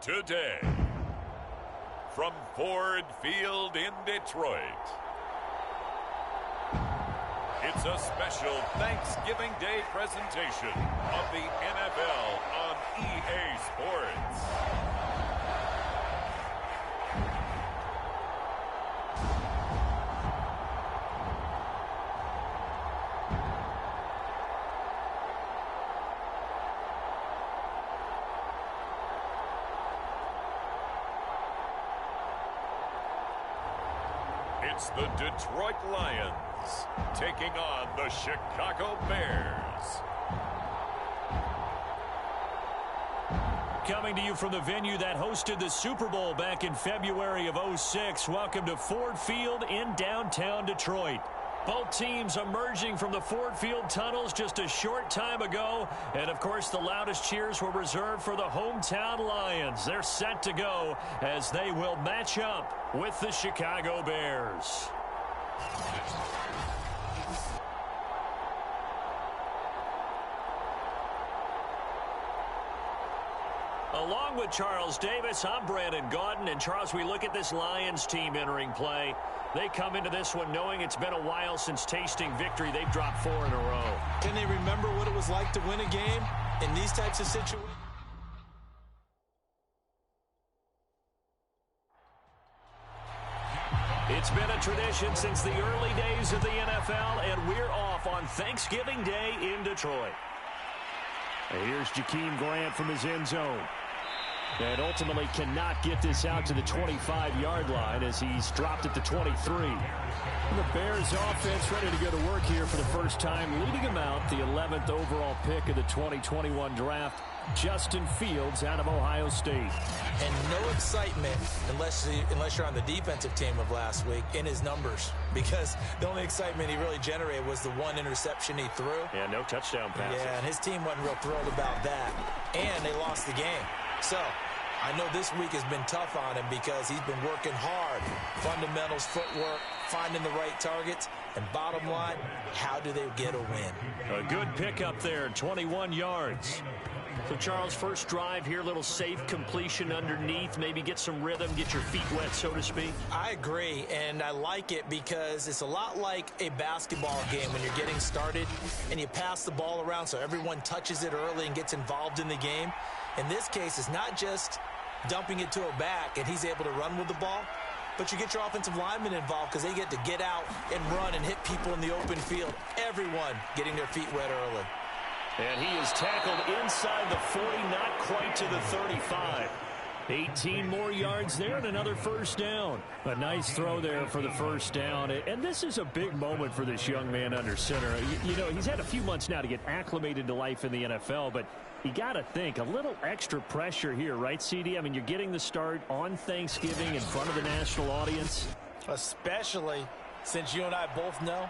today. From Ford Field in Detroit, it's a special Thanksgiving Day presentation of the NFL on EA Sports. It's the Detroit Lions taking on the Chicago Bears. Coming to you from the venue that hosted the Super Bowl back in February of '06. Welcome to Ford Field in downtown Detroit. Both teams emerging from the Ford Field tunnels just a short time ago. And, of course, the loudest cheers were reserved for the hometown Lions. They're set to go as they will match up with the Chicago Bears. Along with Charles Davis, I'm Brandon Gaudin. And, Charles, we look at this Lions team entering play. They come into this one knowing it's been a while since tasting victory. They've dropped 4 in a row. Can they remember what it was like to win a game in these types of situations? It's been a tradition since the early days of the NFL, and we're off on Thanksgiving Day in Detroit. Here's Jakeem Grant from his end zone. And ultimately cannot get this out to the 25-yard line as he's dropped at the 23. And the Bears offense ready to go to work here for the first time, leading them out the 11th overall pick of the 2021 draft, Justin Fields out of Ohio State. And no excitement unless you're on the defensive team of last week in his numbers, because the only excitement he really generated was the one interception he threw. Yeah, no touchdown passes. Yeah, and his team wasn't real thrilled about that. And they lost the game. So, I know this week has been tough on him because he's been working hard. Fundamentals, footwork, finding the right targets. And bottom line, how do they get a win? A good pickup there, 21 yards. So, Charles, first drive here, little safe completion underneath. Maybe get some rhythm, get your feet wet, so to speak. I agree, and I like it because it's a lot like a basketball game when you're getting started and you pass the ball around so everyone touches it early and gets involved in the game. In this case, it's not just dumping it to a back and he's able to run with the ball, but you get your offensive linemen involved because they get to get out and run and hit people in the open field. Everyone getting their feet wet early. And he is tackled inside the 40, not quite to the 35. 18 more yards there and another first down. A nice throw there for the first down. And this is a big moment for this young man under center. You know, he's had a few months now to get acclimated to life in the NFL, but you got to think, a little extra pressure here, right, CD? I mean, you're getting the start on Thanksgiving in front of the national audience. Especially since you and I both know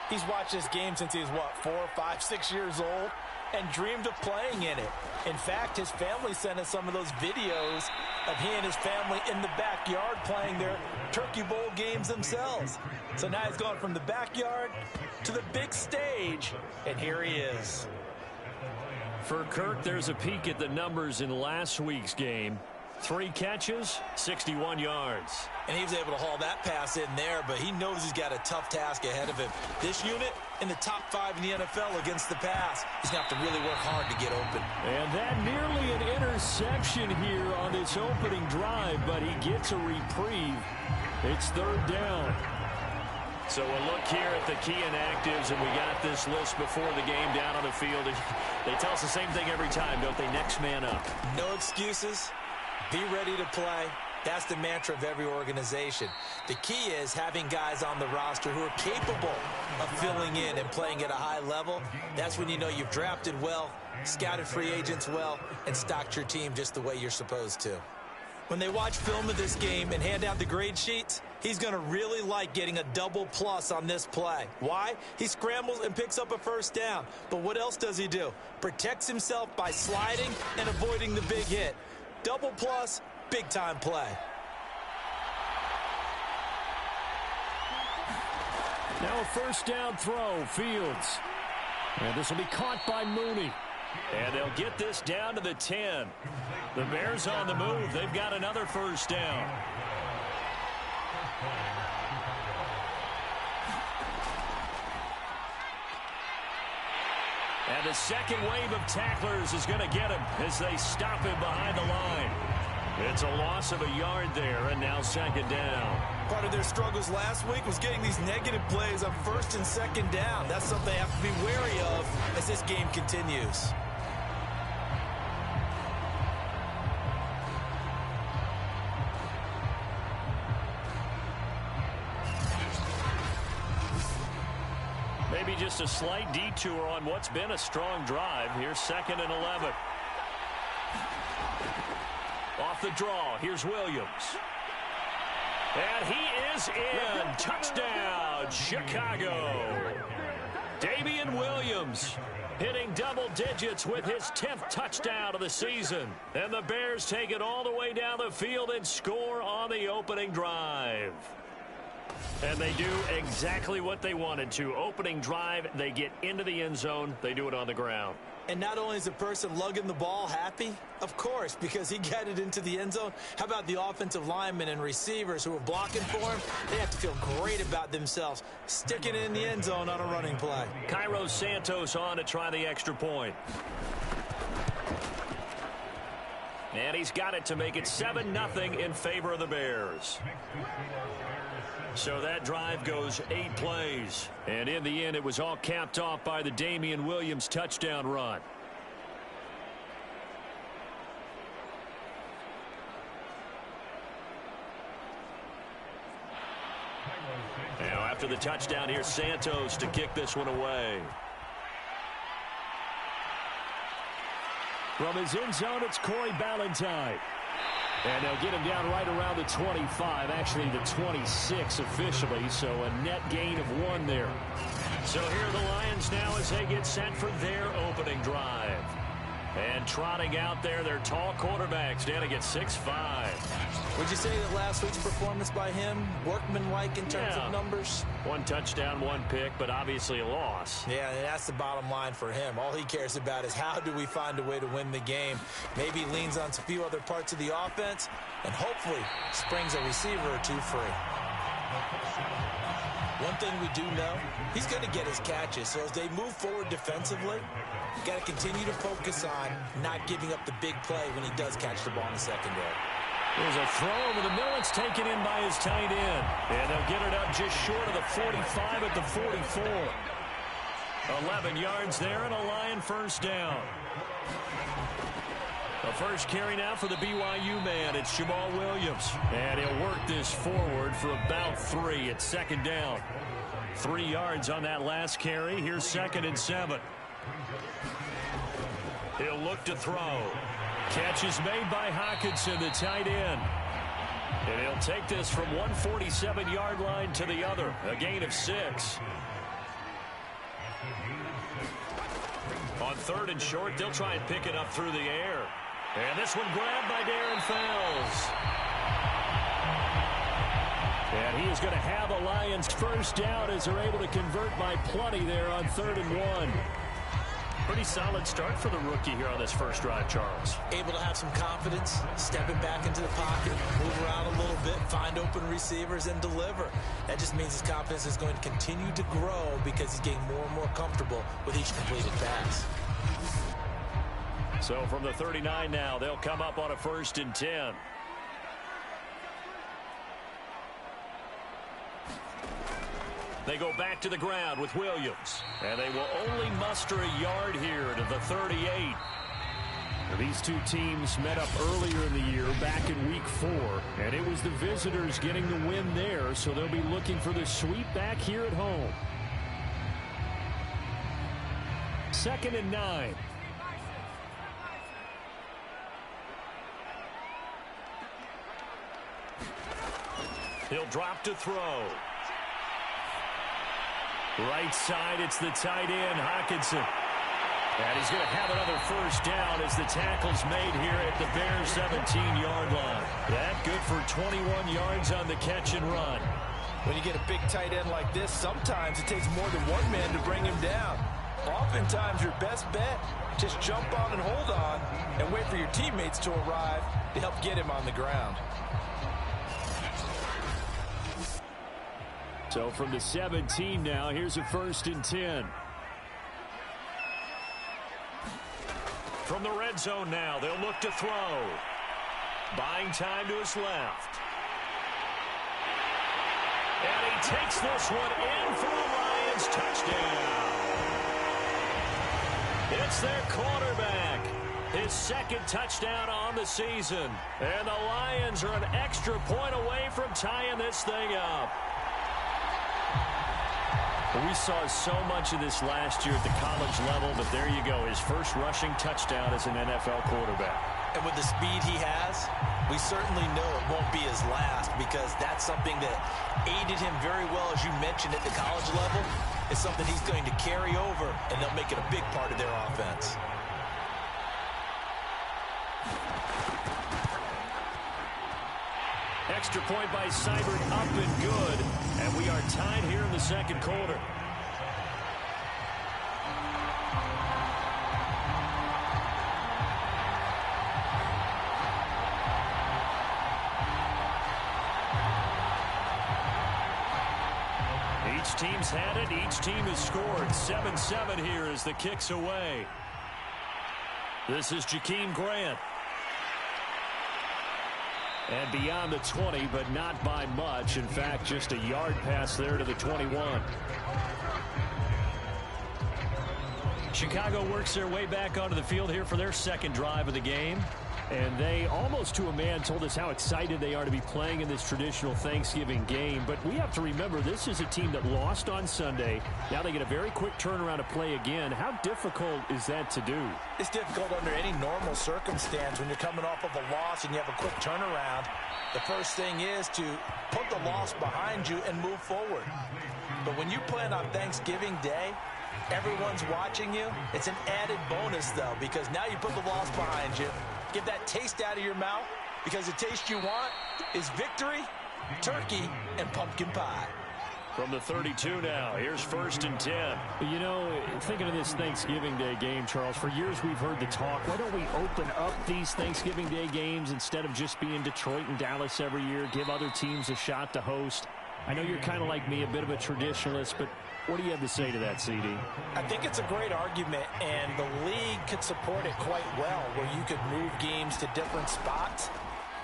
he's watched this game since he was, 4, 5, 6 years old and dreamed of playing in it. In fact, his family sent us some of those videos of he and his family in the backyard playing their Turkey Bowl games themselves. So now he's gone from the backyard to the big stage, and here he is. For Kirk, there's a peek at the numbers in last week's game. 3 catches, 61 yards. And he was able to haul that pass in there, but he knows he's got a tough task ahead of him. This unit in the top 5 in the NFL against the pass. He's going to have to really work hard to get open. And that nearly an interception here on this opening drive, but he gets a reprieve. It's 3rd down. So a look here at the key inactives, and we got this list before the game down on the field. They tell us the same thing every time, don't they? Next man up. No excuses. Be ready to play. That's the mantra of every organization. The key is having guys on the roster who are capable of filling in and playing at a high level. That's when you know you've drafted well, scouted free agents well, and stocked your team just the way you're supposed to. When they watch film of this game and hand out the grade sheets, he's going to really like getting a double plus on this play. Why? He scrambles and picks up a first down. But what else does he do? Protects himself by sliding and avoiding the big hit. Double plus, big-time play. Now a first down throw, Fields. And this will be caught by Mooney. And they'll get this down to the 10. The Bears on the move. They've got another first down. And the second wave of tacklers is going to get him as they stop him behind the line. It's a loss of a yard there, and now second down. Part of their struggles last week was getting these negative plays on first and second down. That's something they have to be wary of as this game continues. Maybe just a slight detour on what's been a strong drive. Here's 2nd and 11. Off the draw, here's Williams. And he is in. Touchdown, Chicago. Damian Williams hitting double digits with his 10th touchdown of the season. And the Bears take it all the way down the field and score on the opening drive. And they do exactly what they wanted to. Opening drive, they get into the end zone. They do it on the ground. And not only is the person lugging the ball happy, of course, because he got it into the end zone. How about the offensive linemen and receivers who are blocking for him? They have to feel great about themselves, sticking it in the end zone on a running play. Cairo Santos on to try the extra point. And he's got it to make it 7-0 in favor of the Bears. So that drive goes 8 plays. And in the end, it was all capped off by the Damian Williams touchdown run. Now, after the touchdown, here's Santos to kick this one away. From his end zone, it's Corey Ballantyne. And they'll get him down right around the 25, actually the 26 officially, so a net gain of 1 there. So here are the Lions now as they get set for their opening drive. And trotting out there, their tall quarterback standing at 6'5". Would you say that last week's performance by him, workmanlike in terms of numbers? 1 touchdown, 1 pick, but obviously a loss. Yeah, and that's the bottom line for him. All he cares about is how do we find a way to win the game. Maybe leans on a few other parts of the offense and hopefully springs a receiver or 2 free. One thing we do know, he's going to get his catches. So as they move forward defensively, you got to continue to focus on not giving up the big play when he does catch the ball in the secondary. There's a throw over the middle. It's taken in by his tight end. And they'll get it up just short of the 45 at the 44. 11 yards there and a Lion first down. The first carry now for the BYU man. It's Jamal Williams. And he'll work this forward for about 3 at second down. 3 yards on that last carry. Here's 2nd and 7. He'll look to throw. Catch is made by Hockenson, the tight end. And he'll take this from 147-yard line to the other. A gain of 6. On 3rd and short, they'll try and pick it up through the air. And this one grabbed by Darren Fells. And he is going to have a Lions first down as they're able to convert by plenty there on 3rd and 1. Pretty solid start for the rookie here on this first drive, Charles. Able to have some confidence, stepping back into the pocket, move around a little bit, find open receivers, and deliver. That just means his confidence is going to continue to grow because he's getting more and more comfortable with each completed pass. So from the 39 now, they'll come up on a 1st and 10. They go back to the ground with Williams. And they will only muster a yard here to the 38. These two teams met up earlier in the year, back in week 4. And it was the visitors getting the win there, so they'll be looking for the sweep back here at home. 2nd and 9. He'll drop to throw. Right side, it's the tight end, Hockenson. And he's going to have another first down as the tackle's made here at the Bears' 17-yard line. That good for 21 yards on the catch and run. When you get a big tight end like this, sometimes it takes more than one man to bring him down. Oftentimes, your best bet, just jump on and hold on and wait for your teammates to arrive to help get him on the ground. So from the 17 now, here's a 1st and 10. From the red zone now, they'll look to throw. Buying time to his left. And he takes this one in for a Lions touchdown. It's their quarterback. His 2nd touchdown on the season. And the Lions are an extra point away from tying this thing up. We saw so much of this last year at the college level, but there you go. His first rushing touchdown as an NFL quarterback. And with the speed he has, we certainly know it won't be his last, because that's something that aided him very well, as you mentioned, at the college level. It's something he's going to carry over, and they'll make it a big part of their offense. Extra point by Seibert, up and good. And we are tied here in the 2nd quarter. Each team's had it. Each team has scored. 7-7 here as the kick's away. This is Jakeem Grant. And beyond the 20, but not by much. In fact, just a yard pass there to the 21. Chicago works their way back onto the field here for their 2nd drive of the game. And they, almost to a man, told us how excited they are to be playing in this traditional Thanksgiving game. But we have to remember, this is a team that lost on Sunday. Now they get a very quick turnaround to play again. How difficult is that to do? It's difficult under any normal circumstance when you're coming off of a loss and you have a quick turnaround. The first thing is to put the loss behind you and move forward. But when you play on Thanksgiving Day, everyone's watching you. It's an added bonus, though, because now you put the loss behind you. Get that taste out of your mouth, because the taste you want is victory, turkey, and pumpkin pie. From the 32 now, here's 1st and 10. You know, thinking of this Thanksgiving Day game, Charles, for years we've heard the talk, why don't we open up these Thanksgiving Day games instead of just being Detroit and Dallas every year, give other teams a shot to host? I know you're kind of like me, a bit of a traditionalist, but what do you have to say to that, CD? I think it's a great argument, and the league could support it quite well, where you could move games to different spots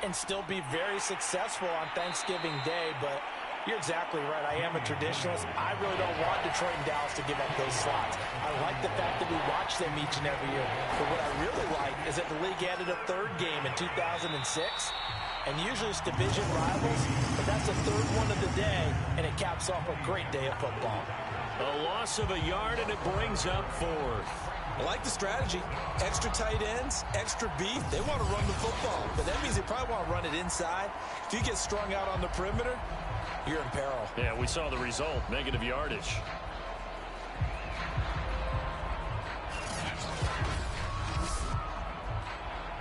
and still be very successful on Thanksgiving Day. But you're exactly right. I am a traditionalist. I really don't want Detroit and Dallas to give up those slots. I like the fact that we watch them each and every year. But what I really like is that the league added a 3rd game in 2006. And usually it's division rivals, but that's the 3rd one of the day, and it caps off a great day of football. A loss of a yard, and it brings up 4th. I like the strategy. Extra tight ends, extra beef. They want to run the football, but that means they probably want to run it inside. If you get strung out on the perimeter, you're in peril. Yeah, we saw the result, negative yardage.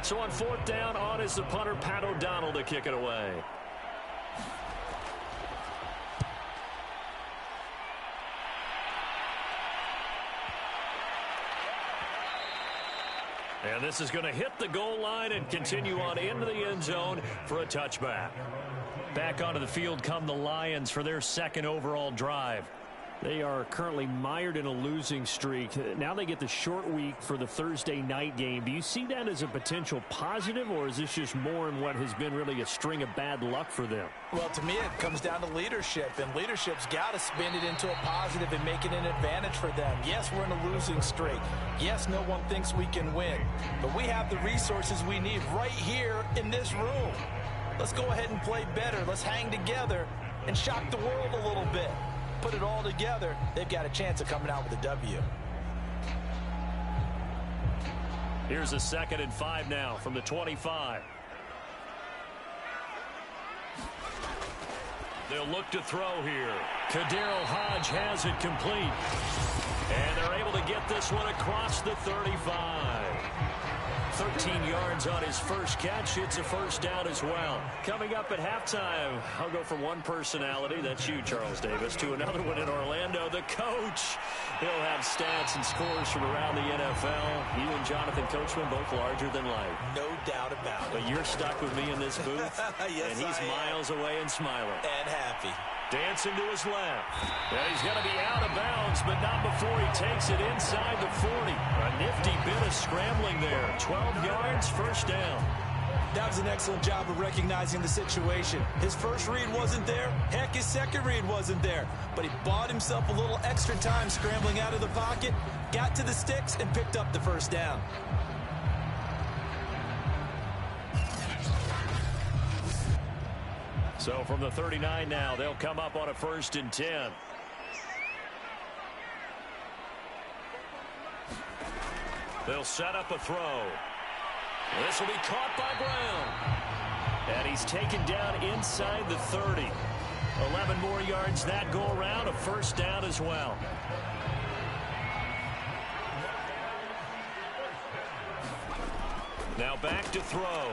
So on 4th down, on is the punter, Pat O'Donnell, to kick it away. And this is going to hit the goal line and continue on into the end zone for a touchback. Back onto the field come the Lions for their 2nd overall drive. They are currently mired in a losing streak. Now they get the short week for the Thursday night game. Do you see that as a potential positive, or is this just more in what has been really a string of bad luck for them? Well, to me, it comes down to leadership, and leadership's got to spin it into a positive and make it an advantage for them. Yes, we're in a losing streak. Yes, no one thinks we can win, but we have the resources we need right here in this room. Let's go ahead and play better. Let's hang together and shock the world a little bit. Put it all together, they've got a chance of coming out with a W. Here's a 2nd and 5 now from the 25. They'll look to throw here. Kadarrell Hodge has it complete. And they're able to get this one across the 35. 13 yards on his first catch. It's a 1st down as well. Coming up at halftime, I'll go from one personality, that's you, Charles Davis, to another one in Orlando. The coach He'll have stats and scores from around the NFL. You and Jonathan Coachman both larger than life. No doubt about it. But you're stuck with me in this booth. Yes, and he's miles away and smiling. And happy. Dancing to his left. And he's going to be out of bounds, but not before he takes it inside the 40. A nifty bit of scrambling there. 12 yards, first down. That was an excellent job of recognizing the situation. His first read wasn't there. Heck, his second read wasn't there. But he bought himself a little extra time scrambling out of the pocket, got to the sticks, and picked up the first down. So from the 39 now, they'll come up on a 1st and 10. They'll set up a throw. This will be caught by Brown. And he's taken down inside the 30. 11 more yards that go around, a first down as well. Now back to throw.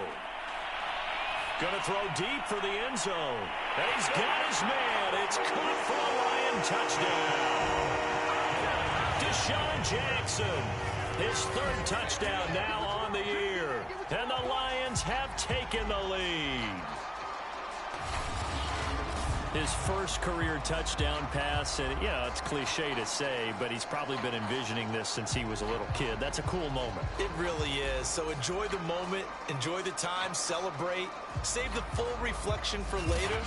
Going to throw deep for the end zone. And he's got his man. It's caught for a Lion touchdown. Deshaun Jackson, his 3rd touchdown now on the year. And the Lions have taken the lead. His first career touchdown pass, and yeah, it's cliche to say, but he's probably been envisioning this since he was a little kid. That's a cool moment. It really is. So enjoy the moment, enjoy the time, celebrate, save the full reflection for later,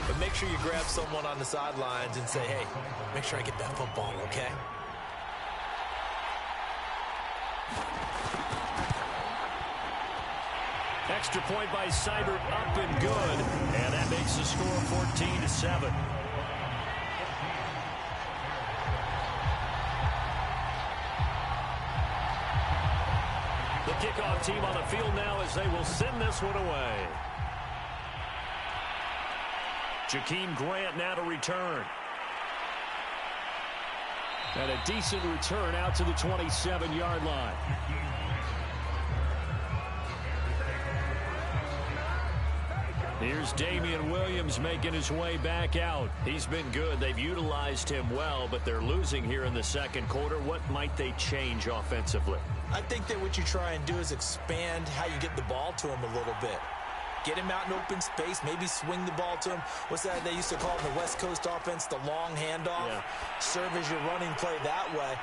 but make sure you grab someone on the sidelines and say, hey, make sure I get that football, okay? Extra point by Seibert, up and good. And that makes the score 14-7. The kickoff team on the field now as they will send this one away. Jakeem Grant now to return. And a decent return out to the 27-yard line. Here's Damian Williams making his way back out. He's been good. They've utilized him well, but they're losing here in the second quarter. What might they change offensively? I think that what you try and do is expand how you get the ball to him a little bit. Get him out in open space, maybe swing the ball to him. What's that they used to call in the West Coast offense, the long handoff? Yeah. Serve as your running play that way,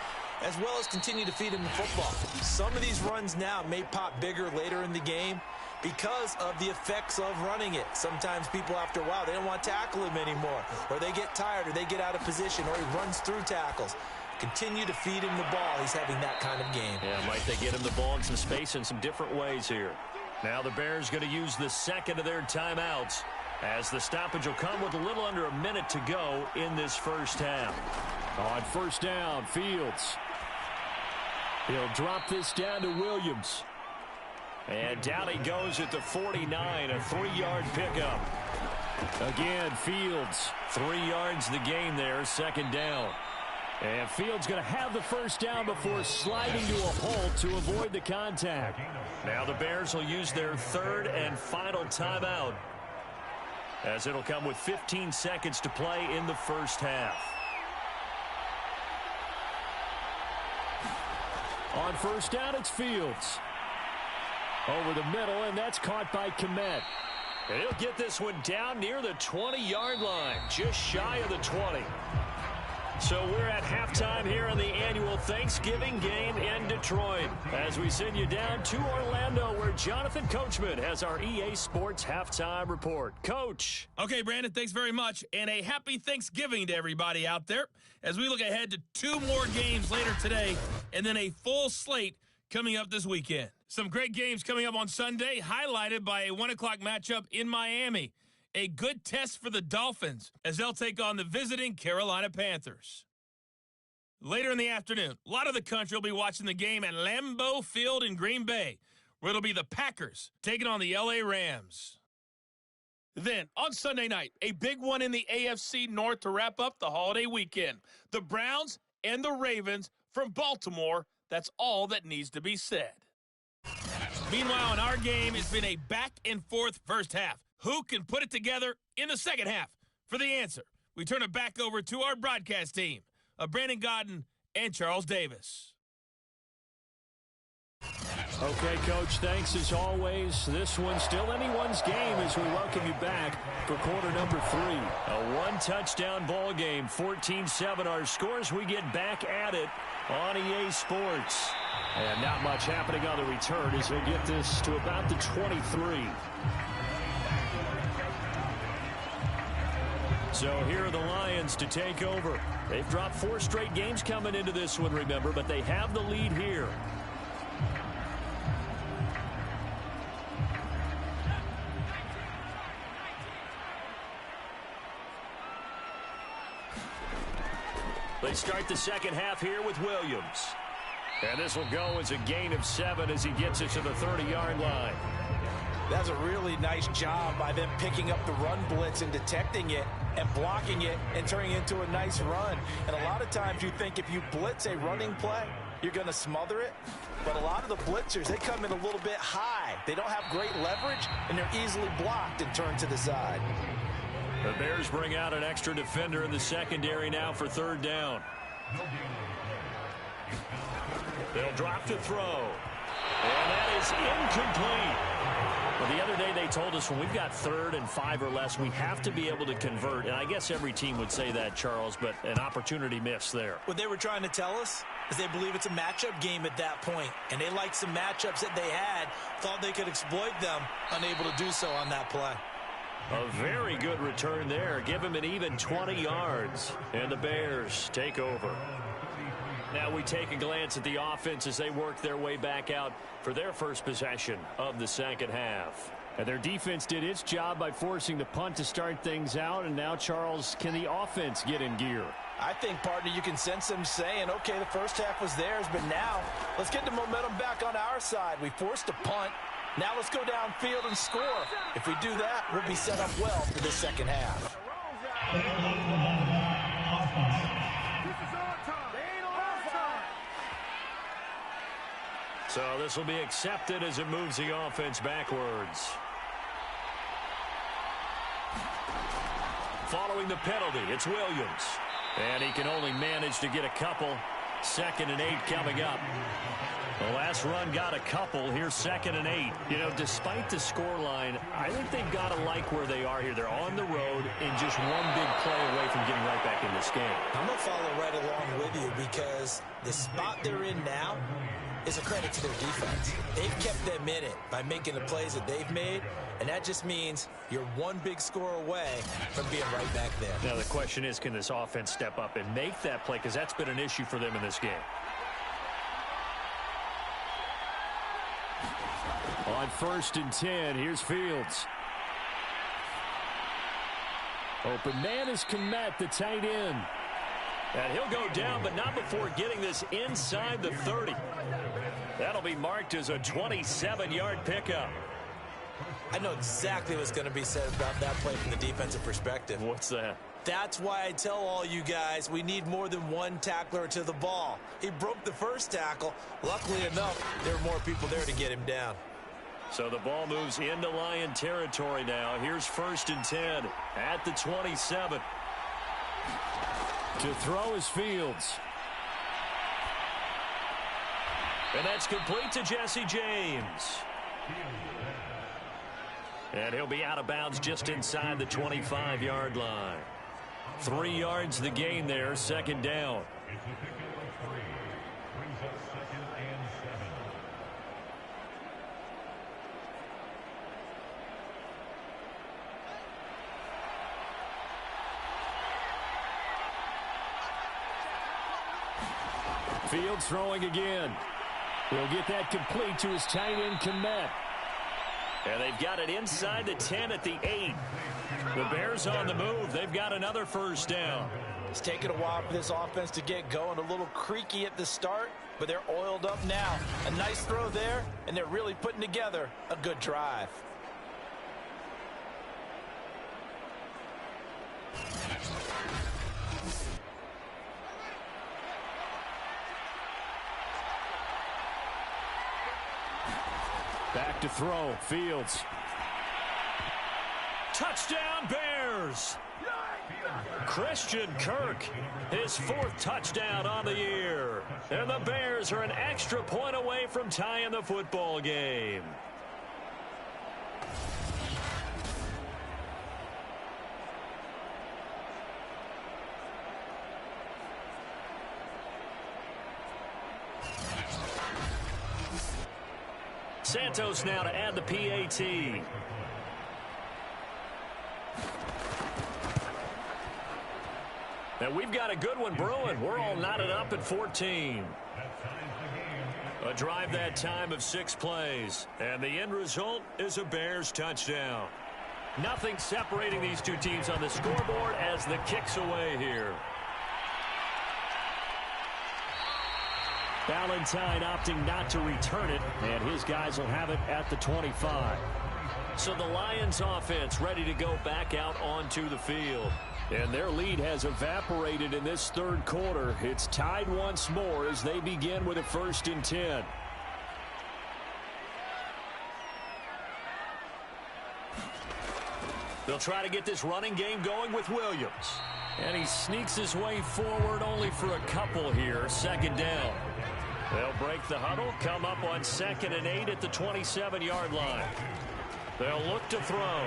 as well as continue to feed him the football. Some of these runs now may pop bigger later in the game because of the effects of running it. Sometimes people, after a while, they don't want to tackle him anymore, or they get tired, or they get out of position, or he runs through tackles. Continue to feed him the ball. He's having that kind of game. Yeah, might they get him the ball in some space in some different ways here. Now the Bears going to use the second of their timeouts as the stoppage will come with a little under a minute to go in this first half. On first down, Fields. He'll drop this down to Williams. And down he goes at the 49, a 3-yard pickup. Again, Fields, 3 yards the gain there, second down. And Fields going to have the first down before sliding to a hole to avoid the contact. Now the Bears will use their 3rd and final timeout, as it'll come with 15 seconds to play in the first half. On first down, it's Fields. Over the middle, and that's caught by Kmet. And he'll get this one down near the 20-yard line, just shy of the 20. So we're at halftime here in the annual Thanksgiving game in Detroit, as we send you down to Orlando, where Jonathan Coachman has our EA Sports halftime report. Coach. Okay, Brandon, thanks very much, and a happy Thanksgiving to everybody out there as we look ahead to 2 more games later today and then a full slate coming up this weekend. Some great games coming up on Sunday, highlighted by a 1 o'clock matchup in Miami. A good test for the Dolphins as they'll take on the visiting Carolina Panthers. Later in the afternoon, a lot of the country will be watching the game at Lambeau Field in Green Bay, where it'll be the Packers taking on the LA Rams. Then, on Sunday night, a big one in the AFC North to wrap up the holiday weekend. The Browns and the Ravens from Baltimore. That's all that needs to be said. Meanwhile, in our game, it's been a back-and-forth first half. Who can put it together in the second half? For the answer, we turn it back over to our broadcast team of Brandon Godden and Charles Davis. Okay, Coach, thanks as always. This one's still anyone's game as we welcome you back for quarter number 3. A one-touchdown ball game, 14-7 our scores. We get back at it on EA Sports. And not much happening on the return as they get this to about the 23. So here are the Lions to take over. They've dropped 4 straight games coming into this one, remember, but they have the lead here. They start the second half here with Williams. And this will go as a gain of 7 as he gets it to the 30-yard line. That's a really nice job by them picking up the run blitz and detecting it and blocking it and turning it into a nice run. And a lot of times you think if you blitz a running play, you're going to smother it. But a lot of the blitzers, they come in a little bit high. They don't have great leverage, and they're easily blocked and turned to the side. The Bears bring out an extra defender in the secondary now for third down. They'll drop to throw. And that is incomplete. Well, the other day they told us when we've got 3rd and 5 or less, we have to be able to convert. And I guess every team would say that, Charles, but an opportunity missed there. What they were trying to tell us is they believe it's a matchup game at that point. And they liked some matchups that they had, thought they could exploit them, unable to do so on that play. A very good return there. Give him an even 20 yards. And the Bears take over. Now we take a glance at the offense as they work their way back out for their first possession of the second half. And their defense did its job by forcing the punt to start things out. And now, Charles, can the offense get in gear? I think, partner, you can sense them saying, okay, the first half was theirs, but now let's get the momentum back on our side. We forced a punt. Now let's go downfield and score. If we do that, we'll be set up well for the second half. So this will be accepted as it moves the offense backwards. Following the penalty, it's Williams. And he can only manage to get a couple. 2nd and 8 coming up. The last run got a couple. Here's 2nd and 8. You know, despite the scoreline, I think they've got to like where they are here. They're on the road and just one big play away from getting right back in this game. I'm going to follow right along with you because the spot they're in now is a credit to their defense. They've kept them in it by making the plays that they've made, and that just means you're one big score away from being right back there. Now the question is, can this offense step up and make that play? Because that's been an issue for them in this game. On 1st and 10, here's Fields. Open man is Kmet, the tight end. And he'll go down, but not before getting this inside the 30. That'll be marked as a 27-yard pickup. I know exactly what's going to be said about that play from the defensive perspective. What's that? That's why I tell all you guys we need more than one tackler to the ball. He broke the first tackle. Luckily enough, there were more people there to get him down. So the ball moves into Lion territory now. Here's 1st and 10 at the 27. To throw is Fields. And that's complete to Jesse James. And he'll be out of bounds just inside the 25-yard line. 3 yards the gain there, 2nd down. Fields throwing again. He'll get that complete to his tight end, Kmet. And they've got it inside the 10 at the 8. The Bears on the move. They've got another 1st down. It's taken a while for this offense to get going. A little creaky at the start, but they're oiled up now. A nice throw there, and they're really putting together a good drive. Back to throw, Fields. Touchdown, Bears! Christian Kirk, his 4th touchdown on the year. And the Bears are an extra point away from tying the football game. Santos now to add the PAT. And we've got a good one brewing. We're all knotted up at 14. A drive that time of 6 plays. And the end result is a Bears touchdown. Nothing separating these two teams on the scoreboard as the kick's away here. Valentine opting not to return it, and his guys will have it at the 25. So the Lions offense ready to go back out onto the field. And their lead has evaporated in this third quarter. It's tied once more as they begin with a 1st and 10. They'll try to get this running game going with Williams. And he sneaks his way forward only for a couple here. 2nd down. They'll break the huddle, come up on 2nd and 8 at the 27-yard line. They'll look to throw.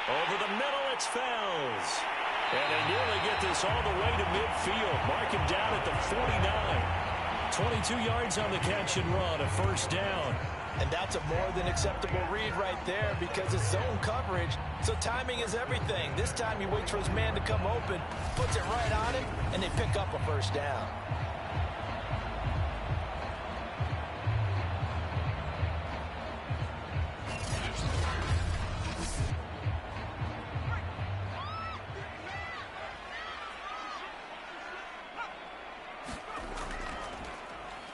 Over the middle, it's Fells. And they nearly get this all the way to midfield. Mark him down at the 49. 22 yards on the catch and run, a 1st down. And that's a more than acceptable read right there because it's zone coverage, so timing is everything. This time he waits for his man to come open, puts it right on him, and they pick up a 1st down.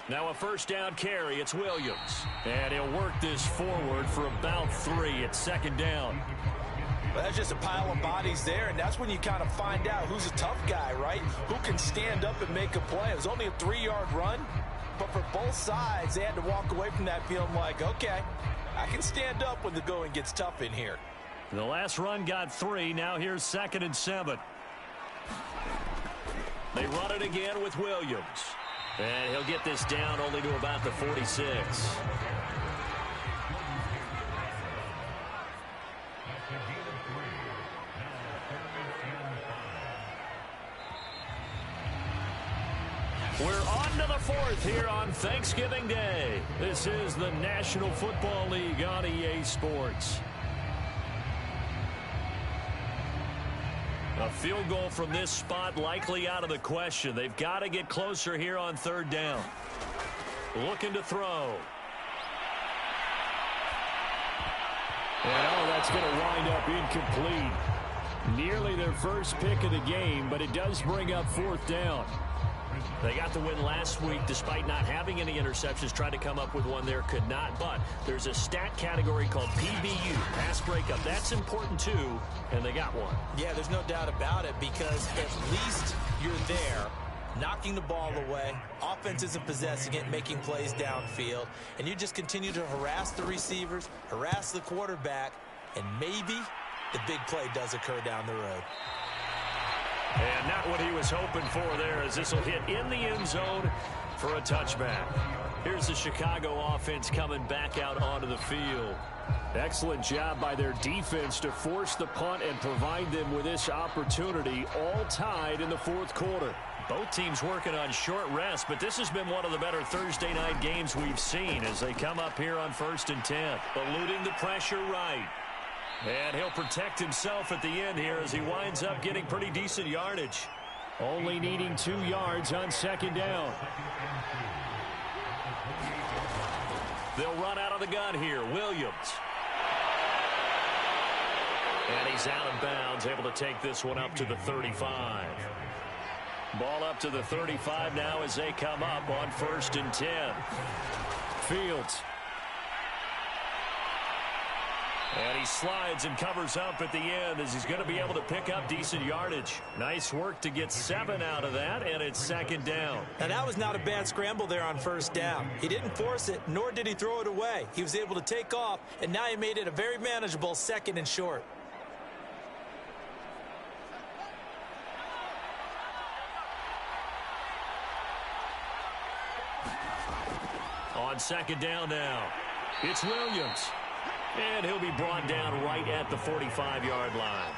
Now a 1st down carry. It's Williams. And he'll work this forward for about 3 at 2nd down. Well, that's just a pile of bodies there, and that's when you kind of find out who's a tough guy, right? Who can stand up and make a play. It was only a 3-yard run, but for both sides, they had to walk away from that feeling like, okay, I can stand up when the going gets tough in here. The last run got 3. Now here's 2nd and 7. They run it again with Williams. And he'll get this down only to about the 46. We're on to the 4th here on Thanksgiving Day. This is the National Football League on EA Sports. A field goal from this spot likely out of the question. They've got to get closer here on 3rd down. Looking to throw. And that's going to wind up incomplete. Nearly their first pick of the game, but it does bring up 4th down. They got the win last week despite not having any interceptions. Tried to come up with one there, could not. But there's a stat category called PBU, pass breakup. That's important too, and they got one. Yeah, there's no doubt about it because at least you're there, knocking the ball away. Offense isn't possessing it, making plays downfield. And you just continue to harass the receivers, harass the quarterback, and maybe the big play does occur down the road. And not what he was hoping for there as this will hit in the end zone for a touchback. Here's the Chicago offense coming back out onto the field. Excellent job by their defense to force the punt and provide them with this opportunity, all tied in the 4th quarter. Both teams working on short rest, but this has been one of the better Thursday night games we've seen as they come up here on 1st and 10. Eluding the pressure right. And he'll protect himself at the end here as he winds up getting pretty decent yardage. Only needing 2 yards on 2nd down. They'll run out of the gun here. Williams. And he's out of bounds, able to take this one up to the 35. Ball up to the 35 now as they come up on 1st and 10. Fields. And he slides and covers up at the end as he's going to be able to pick up decent yardage. Nice work to get 7 out of that, and it's 2nd down. And that was not a bad scramble there on 1st down. He didn't force it, nor did he throw it away. He was able to take off, and now he made it a very manageable 2nd and short. On second down now, it's Williams. And he'll be brought down right at the 45-yard line.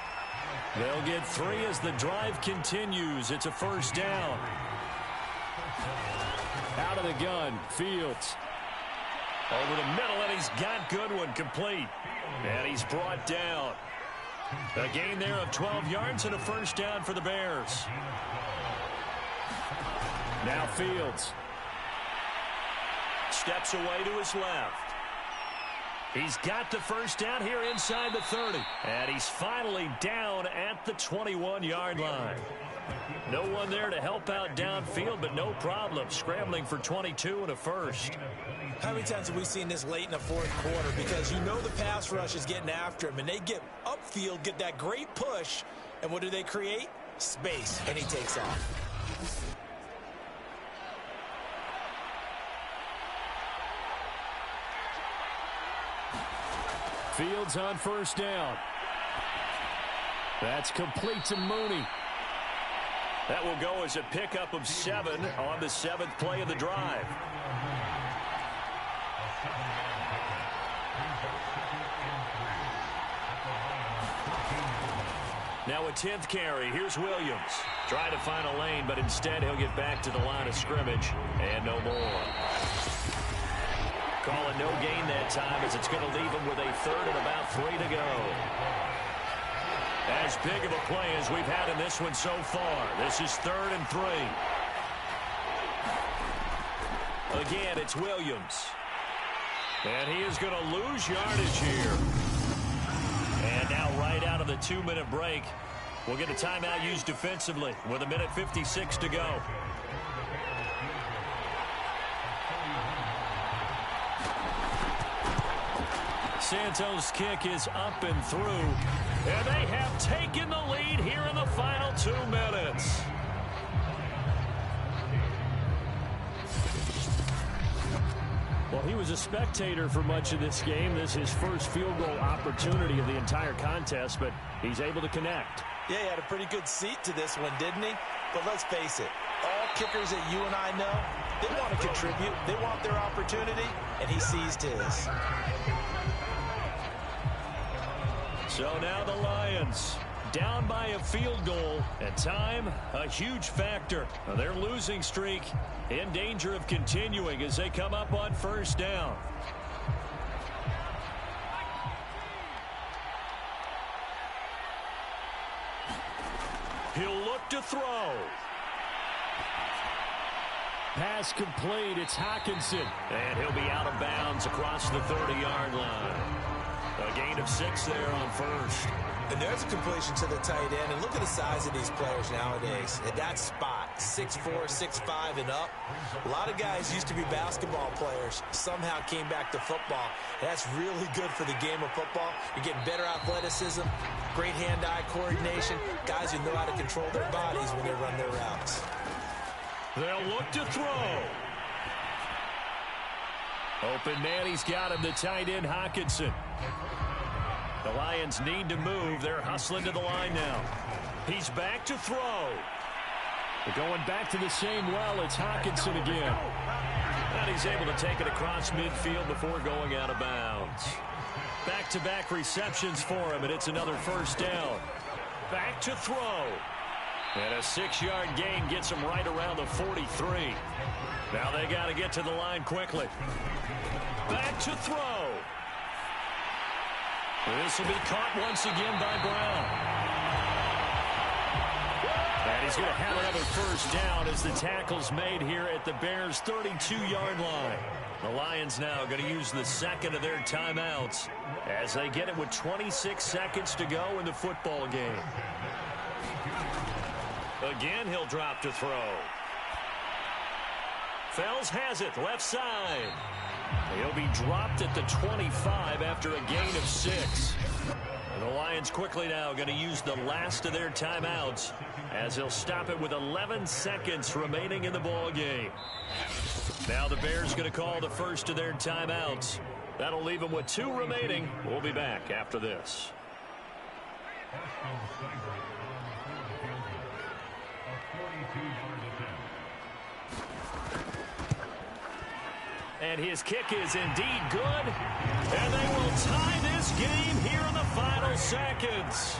They'll get 3 as the drive continues. It's a first down. Out of the gun, Fields. Over the middle, and he's got Goodwin complete. And he's brought down. A gain there of 12 yards and a first down for the Bears. Now Fields. Steps away to his left. He's got the first down here inside the 30. And he's finally down at the 21-yard line. No one there to help out downfield, but no problem. Scrambling for 22 and a first. How many times have we seen this late in the fourth quarter? Because you know the pass rush is getting after him, and they get upfield, get that great push, and what do they create? Space, and he takes off. Fields on first down. That's complete to Mooney. That will go as a pickup of 7 on the 7th play of the drive. Now a 10th carry. Here's Williams. Trying to find a lane, but instead he'll get back to the line of scrimmage. And no more. Call it no gain that time as it's going to leave him with a third and about 3 to go. As big of a play as we've had in this one so far. This is 3rd and 3. Again, it's Williams. And he is going to lose yardage here. And now right out of the 2-minute break, we'll get a timeout used defensively with 1:56 to go. Santos' kick is up and through. And they have taken the lead here in the final 2 minutes. Well, he was a spectator for much of this game. This is his first field goal opportunity of the entire contest, but he's able to connect. Yeah, he had a pretty good seat to this one, didn't he? But let's face it, all kickers that you and I know, they want to contribute. They want their opportunity, and he seized his. So now the Lions down by a field goal, and time a huge factor. Their losing streak in danger of continuing as they come up on first down. He'll look to throw. Pass complete. It's Hockenson. And he'll be out of bounds across the 30-yard line. A gain of 6 there on first. And there's a completion to the tight end. And look at the size of these players nowadays. At that spot, 6'4", 6'5", and up. A lot of guys used to be basketball players. Somehow came back to football. And that's really good for the game of football. You're getting better athleticism, great hand-eye coordination. Guys who know how to control their bodies when they run their routes. They'll look to throw. Open man, he's got him, the tight end, Hockenson. The Lions need to move. They're hustling to the line now. He's back to throw. They're going back to the same well. It's Hockenson again. And he's able to take it across midfield before going out of bounds. Back-to-back receptions for him, and it's another first down. Back to throw. And a 6-yard gain gets him right around the 43. Now they got to get to the line quickly. Back to throw. This will be caught once again by Brown. And he's going to have another first down as the tackle's made here at the Bears' 32-yard line. The Lions now going to use the second of their timeouts as they get it with 26 seconds to go in the football game. Again, he'll drop to throw. Fells has it, left side. He'll be dropped at the 25 after a gain of 6. And the Lions quickly now going to use the last of their timeouts as they'll stop it with 11 seconds remaining in the ball game. Now the Bears going to call the first of their timeouts. That'll leave them with 2 remaining. We'll be back after this. and his kick is indeed good. And they will tie this game here in the final seconds.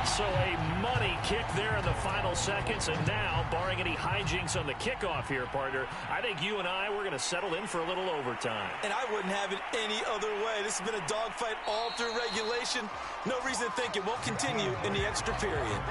So a money kick there in the final seconds, and now, barring any hijinks on the kickoff here, partner, I think you and I, we're going to settle in for a little overtime. And I wouldn't have it any other way. This has been a dogfight all through regulation. No reason to think it won't continue in the extra period.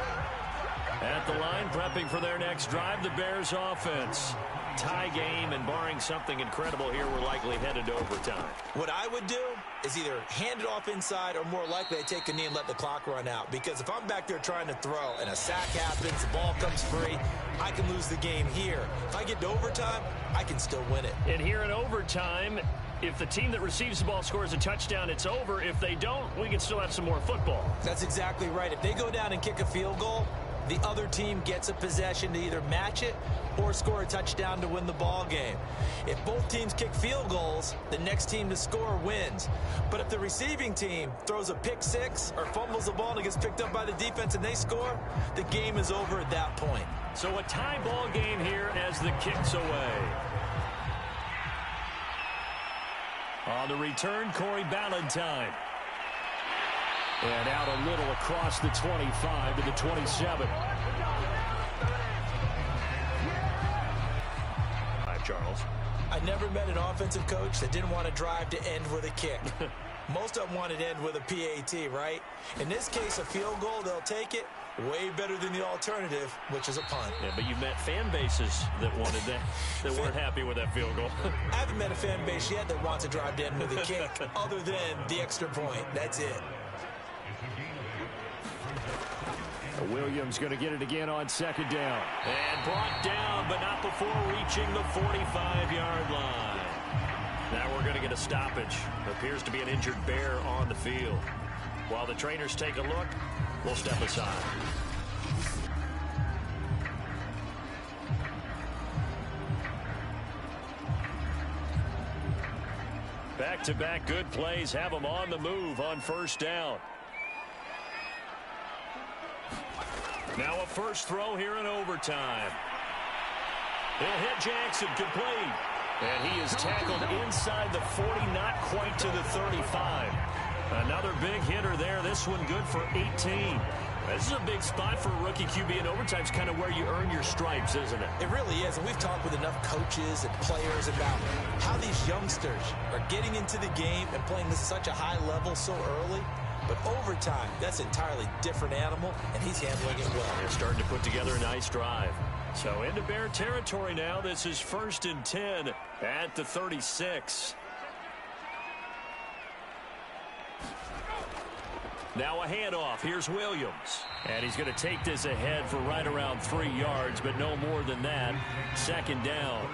At the line, prepping for their next drive, the Bears offense. Tie game, and barring something incredible here, we're likely headed to overtime. What I would do is either hand it off inside, or more likely I take a knee and let the clock run out. Because if I'm back there trying to throw and a sack happens, the ball comes free, I can lose the game here. If I get to overtime, I can still win it. And here in overtime, if the team that receives the ball scores a touchdown, it's over. If they don't, we can still have some more football. That's exactly right. If they go down and kick a field goal, the other team gets a possession to either match it or score a touchdown to win the ball game. If both teams kick field goals, the next team to score wins. But if the receiving team throws a pick six or fumbles the ball and it gets picked up by the defense and they score, the game is over at that point. So a tie ball game here as the kick's away. On the return, Corey Ballantyne. And out a little across the 25 to the 27. Hi, Charles. I never met an offensive coach that didn't want to drive to end with a kick. Most of them wanted to end with a PAT, right? In this case, a field goal, they'll take it. Way better than the alternative, which is a punt. Yeah, but you've met fan bases that wanted that, that weren't happy with that field goal. I haven't met a fan base yet that wants to drive to end with a kick, other than the extra point. That's it. Williams going to get it again on second down. And brought down, but not before reaching the 45-yard line. Now we're going to get a stoppage. Appears to be an injured Bear on the field. While the trainers take a look, we'll step aside. Back-to-back good plays have them on the move on first down. Now a first throw here in overtime. He'll hit Jackson, complete. And he is tackled inside the 40, not quite to the 35. Another big hitter there. This one good for 18. This is a big spot for a rookie QB, and overtime's kind of where you earn your stripes, isn't it? It really is, and we've talked with enough coaches and players about how these youngsters are getting into the game and playing this such a high level so early. But overtime, that's an entirely different animal, and he's handling it well. They're starting to put together a nice drive. So into Bear territory now. This is 1st and 10 at the 36. Now a handoff. Here's Williams. And he's going to take this ahead for right around 3 yards, but no more than that. Second down.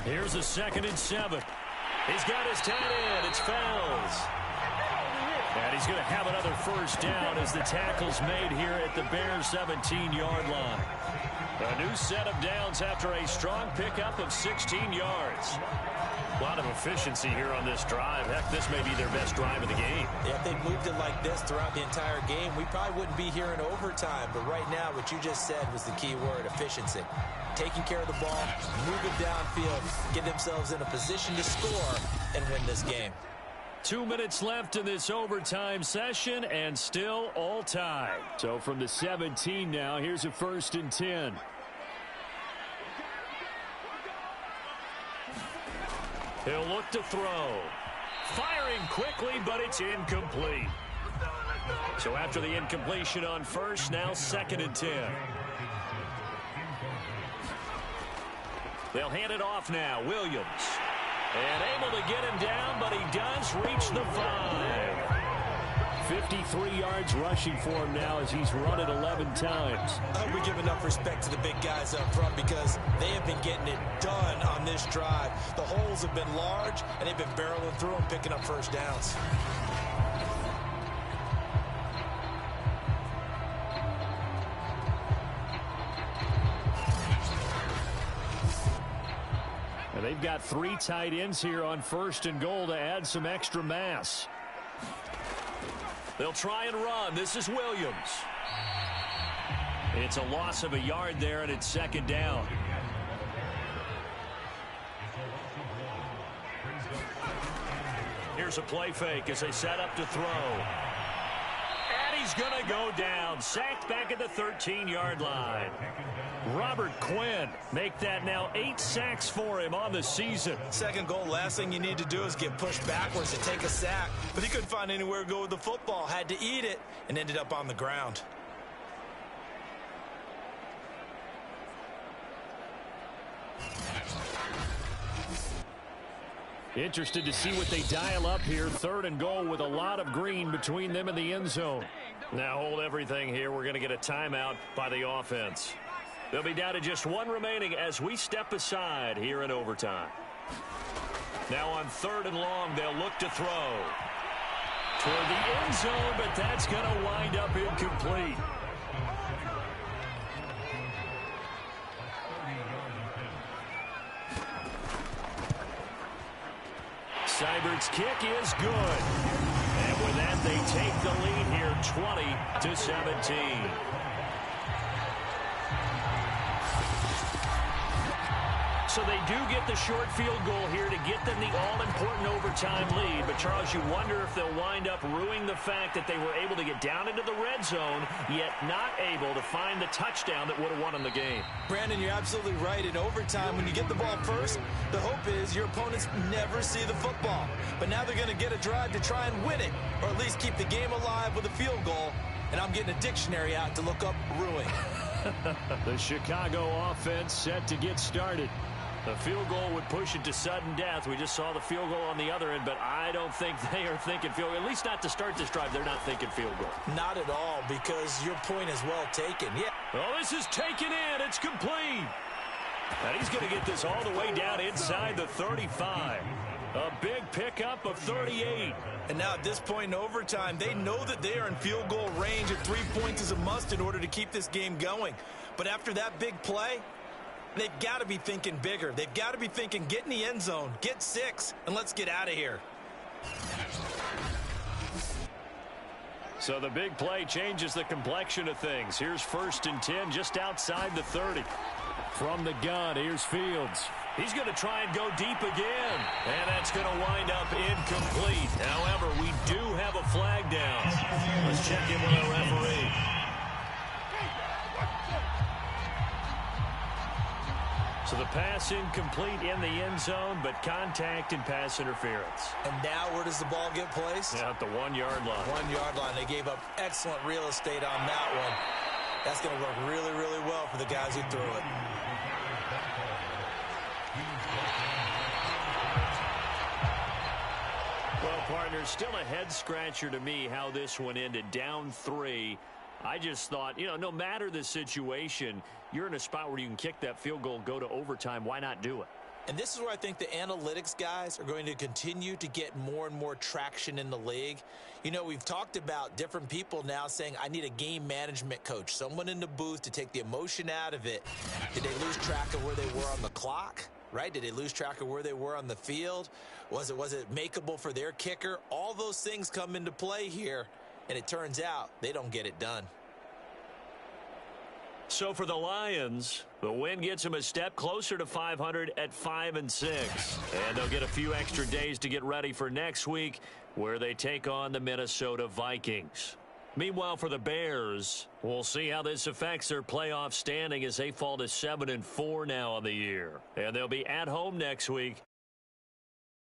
Here's a 2nd and 7. He's got his tight end. It's Fells. And he's going to have another first down as the tackle's made here at the Bears' 17-yard line. A new set of downs after a strong pickup of 16 yards. A lot of efficiency here on this drive. Heck, this may be their best drive of the game. Yeah, if they moved it like this throughout the entire game, we probably wouldn't be here in overtime. But right now, what you just said was the key word, efficiency. Taking care of the ball, move it downfield, get themselves in a position to score, and win this game. 2 minutes left in this overtime session, and still all tied. So from the 17 now, here's a 1st and 10. He'll look to throw. Firing quickly, but it's incomplete. So after the incompletion on first, now 2nd and 10. They'll hand it off now. Williams. And able to get him down, but he does reach the 5. 53 yards rushing for him now as he's run it 11 times. I hope we give enough respect to the big guys up front because they have been getting it done on this drive. The holes have been large, and they've been barreling through them, picking up first downs. They've got 3 tight ends here on 1st and goal to add some extra mass. They'll try and run. This is Williams. It's a loss of a yard there, and it's 2nd down. Here's a play fake as they set up to throw. And he's going to go down. Sacked back at the 13-yard line. Robert Quinn make that now 8 sacks for him on the season. 2nd goal, last thing you need to do is get pushed backwards to take a sack. But he couldn't find anywhere to go with the football. Had to eat it and ended up on the ground. Interested to see what they dial up here. 3rd and goal with a lot of green between them and the end zone. Now hold everything here. We're going to get a timeout by the offense. They'll be down to just 1 remaining as we step aside here in overtime. Now on 3rd and long, they'll look to throw toward the end zone, but that's going to wind up incomplete. Seibert's kick is good. And with that, they take the lead here 20-17. So they do get the short field goal here to get them the all-important overtime lead. But, Charles, you wonder if they'll wind up ruining the fact that they were able to get down into the red zone, yet not able to find the touchdown that would have won them the game. Brandon, you're absolutely right. In overtime, when you get the ball first, the hope is your opponents never see the football. But now they're going to get a drive to try and win it, or at least keep the game alive with a field goal. And I'm getting a dictionary out to look up ruin. The Chicago offense set to get started. The field goal would push it to sudden death. We just saw the field goal on the other end, but I don't think they are thinking field goal. At least not to start this drive. They're not thinking field goal. Not at all, because your point is well taken. Yeah. Well, this is taken in. It's complete. And he's going to get this all the way down inside the 35. A big pickup of 38. And now at this point in overtime, they know that they are in field goal range and 3 points is a must in order to keep this game going. But after that big play, they've got to be thinking bigger. They've got to be thinking, get in the end zone, get 6, and let's get out of here. So the big play changes the complexion of things. Here's 1st and 10 just outside the 30. From the gun, here's Fields. He's going to try and go deep again. And that's going to wind up incomplete. However, we do have a flag down. Let's check in with our referee. So the pass incomplete in the end zone, but contact and pass interference. And now where does the ball get placed? Yeah, at the 1-yard line. 1-yard line. They gave up excellent real estate on that one. That's going to work really, really well for the guys who threw it. Well, partner, still a head-scratcher to me how this one ended. Down 3. I just thought, no matter the situation, you're in a spot where you can kick that field goal, go to overtime. Why not do it? And this is where I think the analytics guys are going to continue to get more and more traction in the league. We've talked about different people now saying, I need a game management coach, someone in the booth to take the emotion out of it. Did they lose track of where they were on the clock? Right? Did they lose track of where they were on the field? Was it makeable for their kicker? All those things come into play here, and it turns out they don't get it done. So for the Lions, the win gets them a step closer to 500 at 5-6. And they'll get a few extra days to get ready for next week, where they take on the Minnesota Vikings. Meanwhile, for the Bears, we'll see how this affects their playoff standing as they fall to 7-4 now on the year. And they'll be at home next week